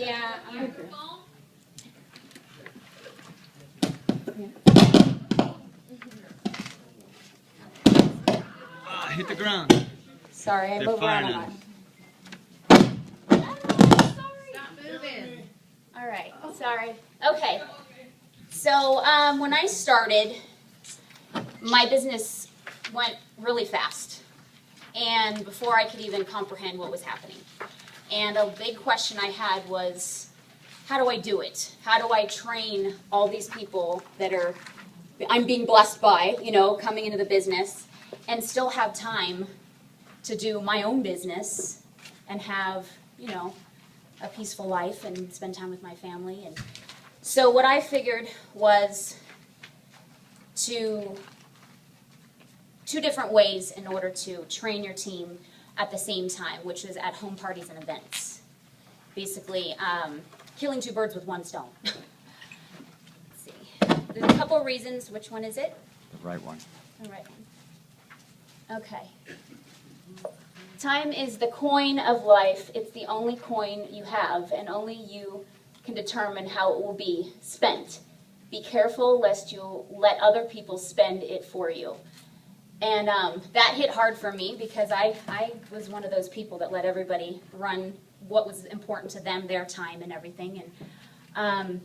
Yeah. Hit the ground. Sorry, I They're moved around a firing lot. Stop moving. All right, sorry. Okay, so when I started, my business went really fast, and before I could even comprehend what was happening. And a big question I had was, how do I do it? How do I train all these people that I'm being blessed by, coming into the business, and still have time to do my own business and have, a peaceful life and spend time with my family. And so what I figured was two different ways in order to train your team at the same time, which is at home parties and events. Basically, killing two birds with one stone. Let's see. There's a couple of reasons. Which one is it? The right one. The right one. Okay. Time is the coin of life. It's the only coin you have, and only you can determine how it will be spent. Be careful lest you let other people spend it for you. And that hit hard for me because I was one of those people that let everybody run what was important to them, their time and everything. And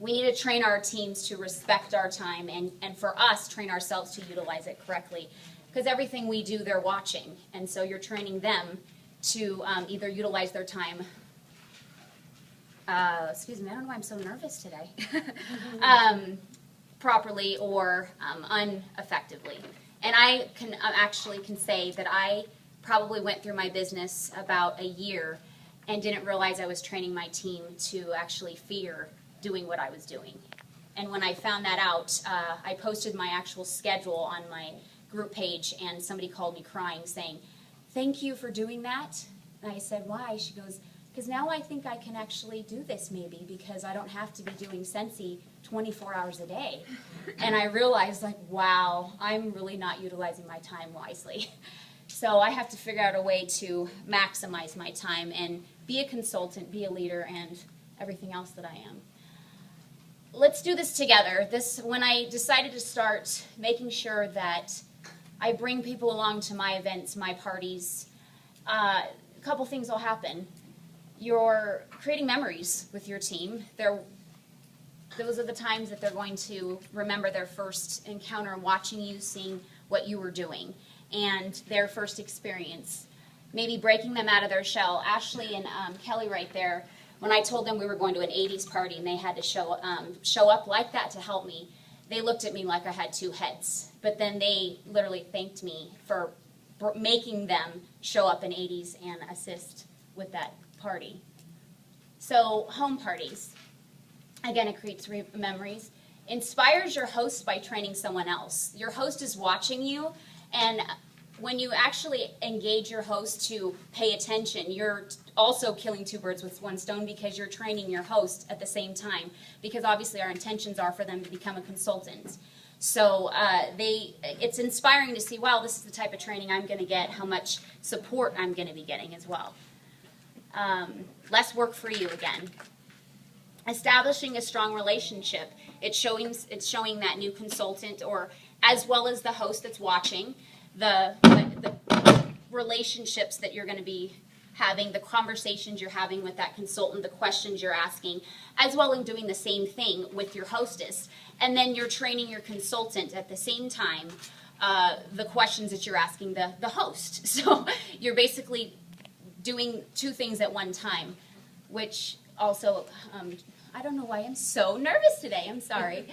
we need to train our teams to respect our time and for us, train ourselves to utilize it correctly. Because everything we do, they're watching. And so you're training them to either utilize their time. Excuse me, I don't know why I'm so nervous today. Properly or ineffectively. And I actually can say that I probably went through my business about a year and didn't realize I was training my team to actually fear doing what I was doing. And when I found that out, I posted my actual schedule on my group page, and somebody called me crying saying, "Thank you for doing that." And I said, "Why?" She goes, "Because now I think I can actually do this maybe because I don't have to be doing Sensi 24 hours a day." And I realized, like, wow, I'm really not utilizing my time wisely. So I have to figure out a way to maximize my time and be a consultant, be a leader, and everything else that I am. Let's do this together. When I decided to start making sure that I bring people along to my events, my parties, a couple things will happen. You're creating memories with your team. Those are the times that they're going to remember their first encounter watching you, seeing what you were doing, and their first experience. Maybe breaking them out of their shell. Ashley and Kelly right there, when I told them we were going to an 80s party and they had to show up like that to help me, they looked at me like I had two heads. But then they literally thanked me for making them show up in 80s and assist with that party. So home parties. Again, it creates memories. Inspires your host by training someone else. Your host is watching you, and when you actually engage your host to pay attention, you're also killing two birds with one stone because you're training your host at the same time, because obviously our intentions are for them to become a consultant. So it's inspiring to see, wow, this is the type of training I'm going to get, how much support I'm going to be getting as well. Less work for you again. Establishing a strong relationship. It's showing that new consultant, or as well as the host that's watching, the relationships that you're going to be having, the conversations you're having with that consultant, the questions you're asking, as well as doing the same thing with your hostess. And then you're training your consultant at the same time, the questions that you're asking the host. So you're basically doing two things at one time, which also, I don't know why I'm so nervous today, I'm sorry,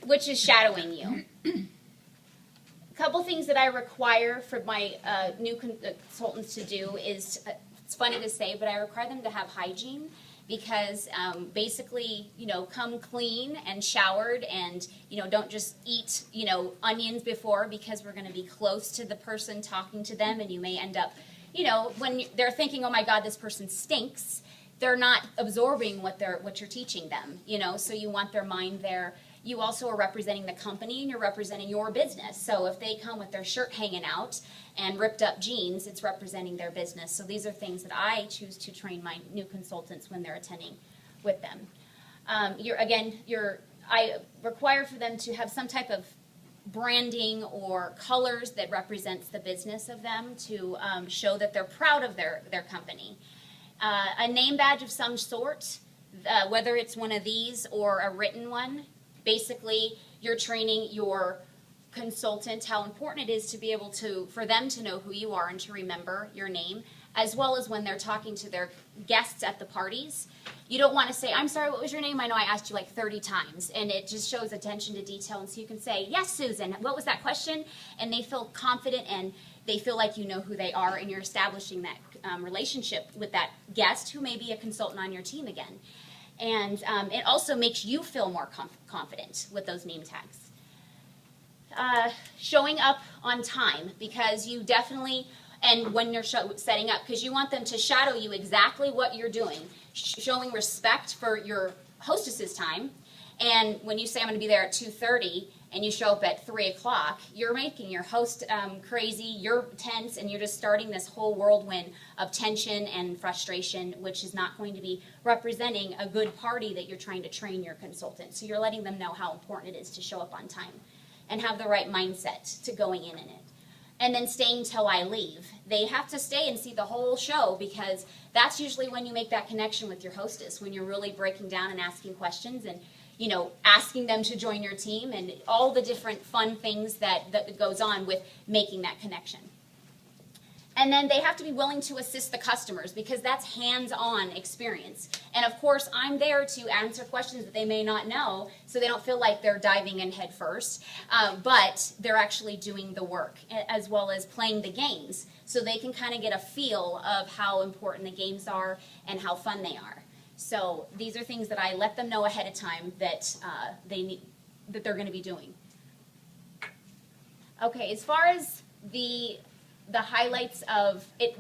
which is shadowing you. A couple things that I require for my new consultants to do is, it's funny to say, but I require them to have hygiene, because basically, come clean and showered, and, don't just eat, onions before, because we're going to be close to the person talking to them, and you may end up, when they're thinking, oh my God, this person stinks, they're not absorbing what you're teaching them, so you want their mind there. you also are representing the company and you're representing your business. So if they come with their shirt hanging out and ripped up jeans, it's representing their business. So these are things that I choose to train my new consultants when they're attending with them. I require for them to have some type of branding or colors that represents the business of them to show that they're proud of their company. A name badge of some sort, whether it's one of these or a written one. Basically, you're training your consultant how important it is to be able to, for them to know who you are and to remember your name, as well as when they're talking to their guests at the parties. You don't want to say, I'm sorry, what was your name? I know I asked you like 30 times. And it just shows attention to detail. And so you can say, yes, Susan, what was that question? And they feel confident and they feel like you know who they are and you're establishing that relationship with that guest who may be a consultant on your team again. And it also makes you feel more confident with those name tags. Showing up on time, because you definitely, and when you're setting up, because you want them to shadow you exactly what you're doing, showing respect for your hostess's time. And when you say I'm going to be there at 2:30 and you show up at 3 o'clock, you're making your host crazy, you're tense, and you're just starting this whole whirlwind of tension and frustration, which is not going to be representing a good party that you're trying to train your consultant. So you're letting them know how important it is to show up on time and have the right mindset to going in it. And then staying till I leave. They have to stay and see the whole show, because that's usually when you make that connection with your hostess, when you're really breaking down and asking questions and, you know, asking them to join your team and all the different fun things that goes on with making that connection. And then they have to be willing to assist the customers, because that's hands-on experience. And of course, I'm there to answer questions that they may not know, so they don't feel like they're diving in head first, but they're actually doing the work, as well as playing the games, so they can kind of get a feel of how important the games are and how fun they are. So these are things that I let them know ahead of time that they're going to be doing. Okay, as far as the highlights of it,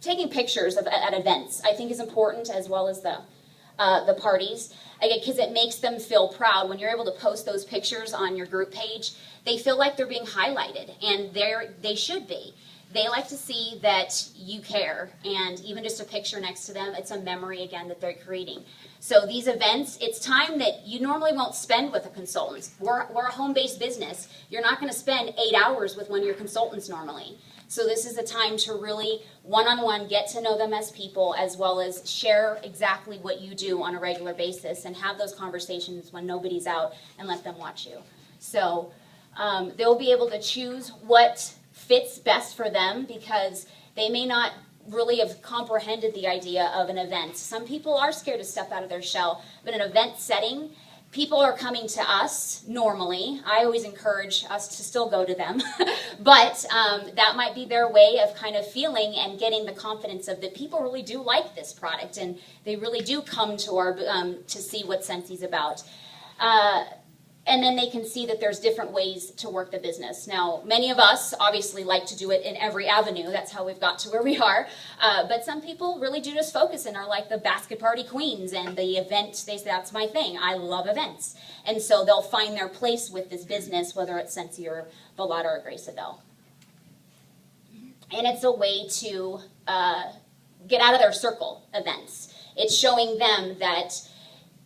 taking pictures at events, I think is important, as well as the parties, because it makes them feel proud. When you're able to post those pictures on your group page, they feel like they're being highlighted, and they should be. They like to see that you care, and even just a picture next to them, it's a memory again that they're creating. So these events, it's time that you normally won't spend with a consultant. We're a home-based business. You're not going to spend 8 hours with one of your consultants normally. So this is a time to really one-on-one get to know them as people, as well as share exactly what you do on a regular basis and have those conversations when nobody's out and let them watch you. So they'll be able to choose what fits best for them, because they may not really have comprehended the idea of an event. Some people are scared to step out of their shell, but in an event setting, people are coming to us normally. I always encourage us to still go to them, but that might be their way of kind of feeling and getting the confidence of that people really do like this product, and they really do come to our to see what Scentsi's about. And then they can see that there's different ways to work the business. Now, many of us obviously like to do it in every avenue. That's how we've got to where we are. But some people really do just focus and are like the basket party queens and the event. They say, that's my thing. I love events. And so they'll find their place with this business, whether it's Scentsi or Bellotta or Grace Adele. And it's a way to get out of their circle events. It's showing them that,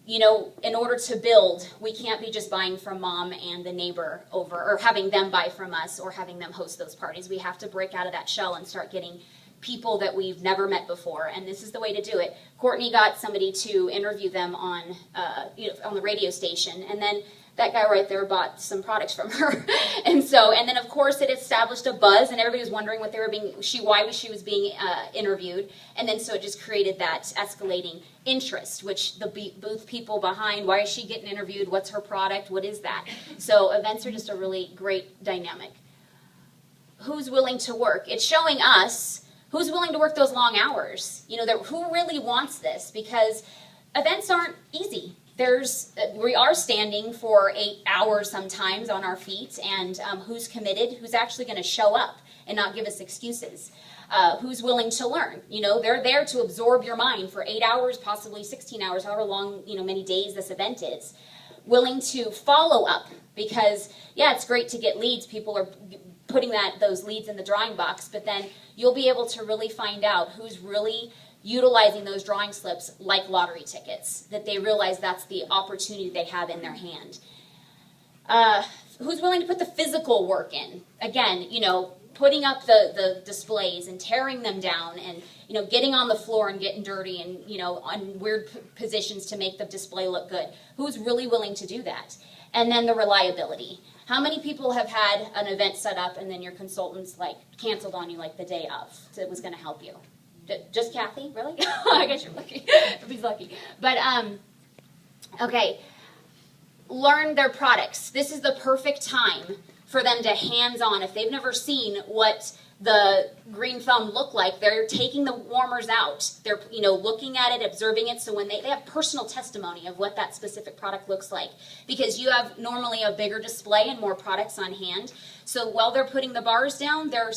you know, in order to build, we can't be just buying from mom and the neighbor over, or having them buy from us, or having them host those parties. We have to break out of that shell and start getting people that we've never met before, and this is the way to do it. Courtney got somebody to interview them on the radio station, and then that guy right there bought some products from her. And then of course it established a buzz, and everybody was wondering what they were why she was being interviewed. And then so it just created that escalating interest, which the booth people behind, why is she getting interviewed? What's her product? What is that? So events are just a really great dynamic. Who's willing to work? It's showing us who's willing to work those long hours. You know, who really wants this? Because events aren't easy. We are standing for 8 hours sometimes on our feet, and who's committed, who's actually going to show up and not give us excuses, who's willing to learn. You know, they're there to absorb your mind for 8 hours, possibly 16 hours, however long, you know, many days this event is. willing to follow up, because yeah, it's great to get leads. People are putting those leads in the drawing box, but then you'll be able to really find out who's really utilizing those drawing slips like lottery tickets, that they realize that's the opportunity they have in their hand. Who's willing to put the physical work in? Again, putting up the displays and tearing them down, and getting on the floor and getting dirty and on weird positions to make the display look good. Who's really willing to do that? And then the reliability. How many people have had an event set up and then your consultants canceled on you the day of, so it was going to help you? Just Kathy? Really? I guess you're lucky. Everybody's lucky. But okay, learn their products. This is the perfect time for them to hands-on. If they've never seen what the green thumb look like, they're taking the warmers out. They're looking at it, observing it, so when they have personal testimony of what that specific product looks like, because you have normally a bigger display and more products on hand. So while they're putting the bars down, they're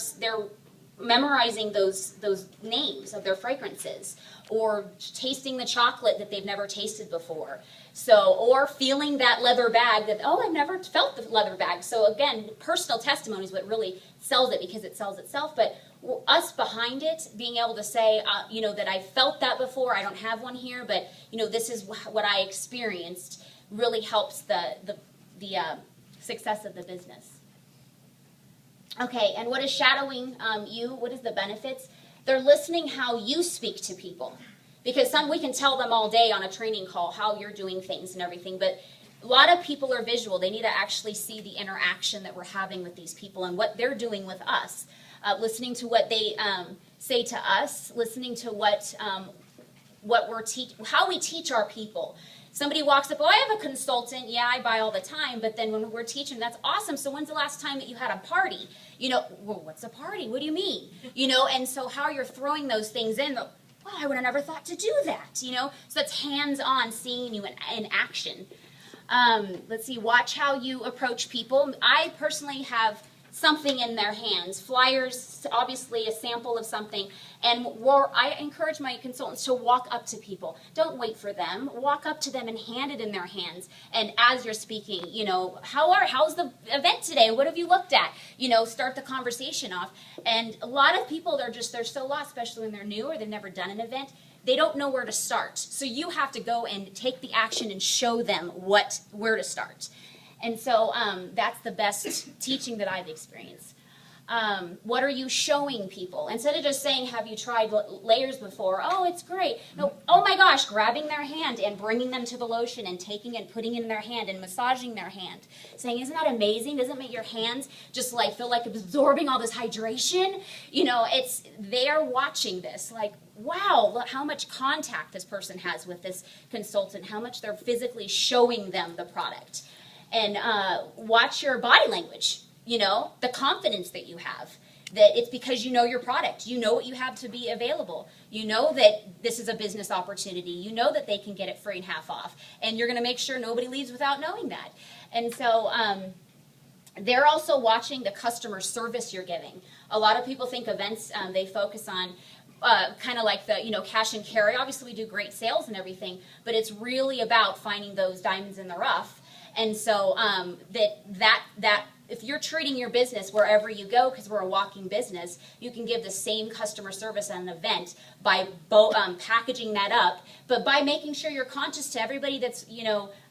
memorizing those names of their fragrances, or tasting the chocolate that they've never tasted before. So, or feeling that leather bag that, oh, I've never felt the leather bag. So again, personal testimony is what really sells it, because it sells itself. But us behind it, being able to say, that I felt that before. I don't have one here, but this is what I experienced, really helps the success of the business. Okay, and what is shadowing you? What is the benefits? They're listening how you speak to people. Because we can tell them all day on a training call how you're doing things and everything, but a lot of people are visual. They need to actually see the interaction that we're having with these people and what they're doing with us. Listening to what they say to us, listening to how we teach our people. Somebody walks up, oh, I have a consultant. Yeah, I buy all the time. But then when we're teaching, that's awesome. So when's the last time that you had a party? Well, what's a party? What do you mean? And so how you're throwing those things in, well, I would have never thought to do that, So that's hands-on, seeing you in action. Let's see, watch how you approach people. I personally have something in their hands, flyers, obviously a sample of something, and I encourage my consultants to walk up to people. Don't wait for them. Walk up to them and hand it in their hands. And as you're speaking, how's the event today? What have you looked at? Start the conversation off. And a lot of people, they're so lost, especially when they're new or they've never done an event. They don't know where to start. So you have to go and take the action and show them where to start. And so that's the best teaching that I've experienced. What are you showing people? Instead of just saying, have you tried layers before? Oh, it's great. No, oh my gosh, grabbing their hand and bringing them to the lotion and taking it and putting it in their hand and massaging their hand. Saying, isn't that amazing? Doesn't it make your hands just feel like absorbing all this hydration? They're watching this wow, look how much contact this person has with this consultant, how much they're physically showing them the product. And watch your body language, the confidence that you have, that it's because you know your product. You know what you have to be available. You know that this is a business opportunity. You know that they can get it free and half off. And you're going to make sure nobody leaves without knowing that. And so they're also watching the customer service you're giving. A lot of people think events, they focus on kind of like the cash and carry. Obviously we do great sales and everything, but it's really about finding those diamonds in the rough. And so that if you're treating your business wherever you go, because we're a walking business, you can give the same customer service at an event by packaging that up, but by making sure you're conscious to everybody that's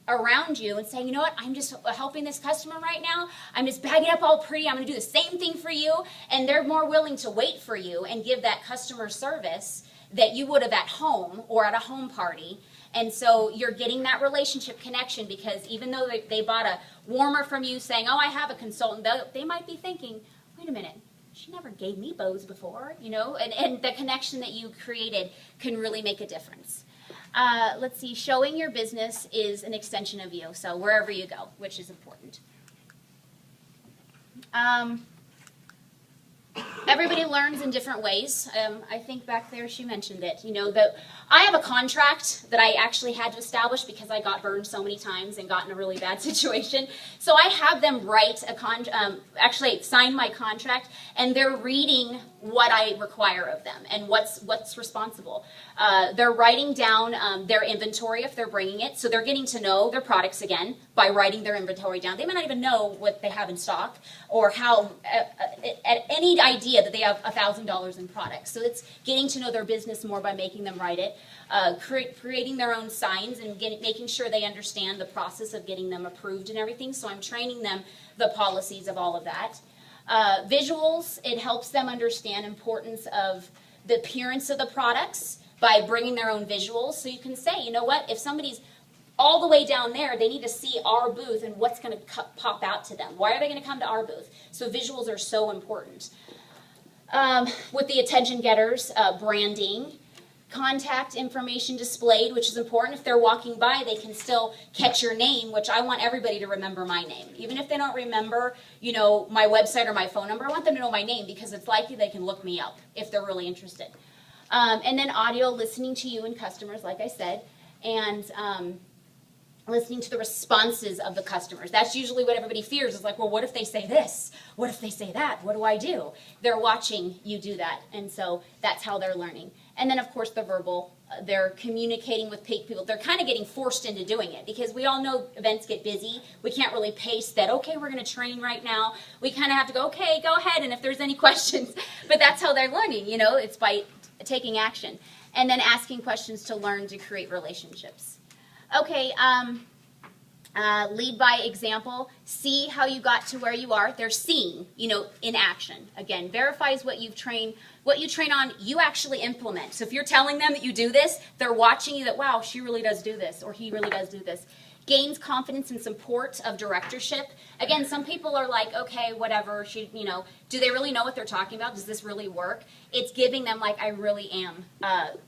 around you and saying, what, I'm just helping this customer right now. I'm just bagging up all pretty. I'm going to do the same thing for you, and they're more willing to wait for you and give that customer service that you would have at home or at a home party. And so you're getting that relationship connection, because even though they bought a warmer from you saying, oh, I have a consultant, they might be thinking, wait a minute, she never gave me bows before, and the connection that you created can really make a difference. Let's see, showing your business is an extension of you, so wherever you go, which is important. Everybody learns in different ways. I think back there she mentioned it. That I have a contract that I actually had to establish because I got burned so many times and got in a really bad situation. So I have them write actually sign my contract, and they're reading what I require of them and what's responsible. They're writing down their inventory if they're bringing it, so they're getting to know their products again by writing their inventory down. They may not even know what they have in stock or how, at any idea that they have $1,000 in products. So it's getting to know their business more by making them write it, creating their own signs and making sure they understand the process of getting them approved and everything. So I'm training them the policies of all of that. Visuals, it helps them understand importance of the appearance of the products by bringing their own visuals. So you can say, you know what, if somebody's all the way down there, they need to see our booth and what's going to pop out to them. Why are they going to come to our booth? So visuals are so important. With the attention getters, branding, contact information displayed, which is important. If they're walking by, they can still catch your name, which I want everybody to remember my name. Even if they don't remember, you know, my website or my phone number, I want them to know my name because it's likely they can look me up if they're really interested. And then audio, listening to you and customers, like I said, and listening to the responses of the customers. That's usually what everybody fears. It's like, well, what if they say this? What if they say that? What do I do? They're watching you do that, and so that's how they're learning. And then, of course, the verbal. They're communicating with people. They're kind of getting forced into doing it because we all know events get busy. We can't really pace that, okay, we're going to train right now. We kind of have to go, okay, go ahead, and if there's any questions. But that's how they're learning, you know. It's by taking action. And then asking questions to learn to create relationships. Okay, lead by example. See how you got to where you are. They're seeing, you know, in action. Again, verifies what you've trained. What you train on, you actually implement. So if you're telling them that you do this, they're watching you that, wow, she really does do this, or he really does do this. Gains confidence and support of directorship. Again, some people are like, okay, whatever, you know, do they really know what they're talking about? Does this really work? It's giving them like, I really am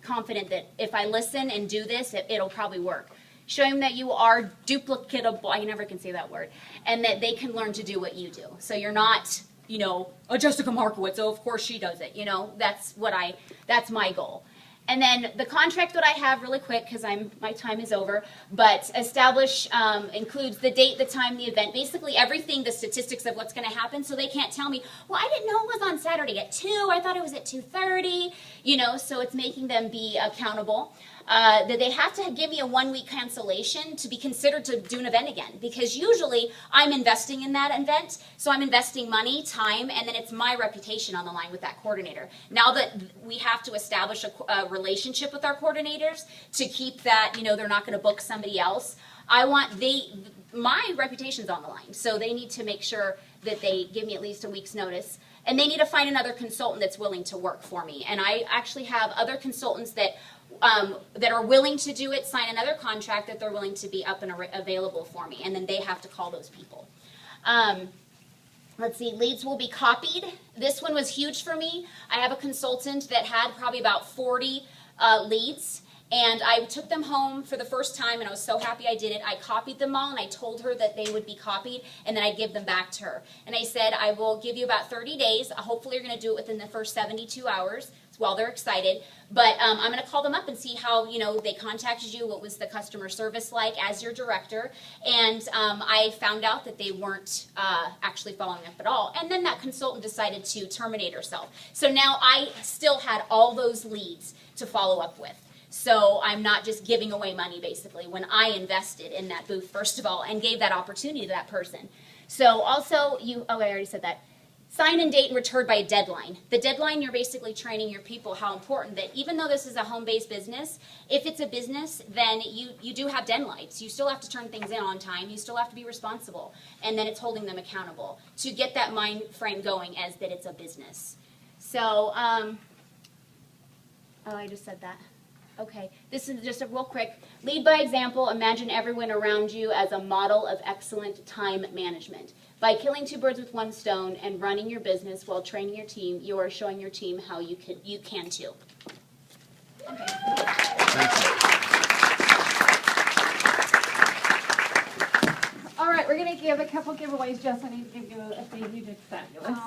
confident that if I listen and do this, it'll probably work. Showing them that you are duplicatable, I never can say that word, and that they can learn to do what you do. So you're not, you know, oh, Jessica Markowitz, oh, of course she does it. You know, that's my goal. And then the contract that I have, really quick, because my time is over, but establish includes the date, the time, the event, basically everything, the statistics of what's going to happen, so they can't tell me, well, I didn't know it was on Saturday at 2, I thought it was at 2:30, you know, so it's making them be accountable. That they have to give me a 1-week cancellation to be considered to do an event again, because usually I'm investing in that event, so I'm investing money, time, and then it's my reputation on the line with that coordinator. Now that we have to establish a relationship with our coordinators to keep that, you know, they're not going to book somebody else, my reputation's on the line, so they need to make sure that they give me at least a week's notice. And they need to find another consultant that's willing to work for me. And I actually have other consultants that are willing to do it, sign another contract that they're willing to be up and available for me. And then they have to call those people. Let's see, leads will be copied. This one was huge for me. I have a consultant that had probably about 40 leads. And I took them home for the first time, and I was so happy I did it. I copied them all, and I told her that they would be copied, and then I'd give them back to her. And I said, I will give you about 30 days. Hopefully you're going to do it within the first 72 hours while they're excited. But I'm going to call them up and see how, you know, they contacted you, what was the customer service like as your director. And I found out that they weren't actually following up at all. And then that consultant decided to terminate herself. So now I still had all those leads to follow up with. So I'm not just giving away money, basically, when I invested in that booth, first of all, and gave that opportunity to that person. So also, I already said that. Sign and date and return by a deadline. The deadline, you're basically training your people how important that even though this is a home-based business, if it's a business, then you do have deadlines. You still have to turn things in on time. You still have to be responsible. And then it's holding them accountable to get that mind frame going as that it's a business. So, I just said that. Okay, this is just a real quick. Lead by example. Imagine everyone around you as a model of excellent time management. By killing 2 birds with 1 stone and running your business while training your team, you are showing your team how you can too. Okay. All right, we're going to give a couple giveaways. Jess, I need to give you a thing. You did fabulous.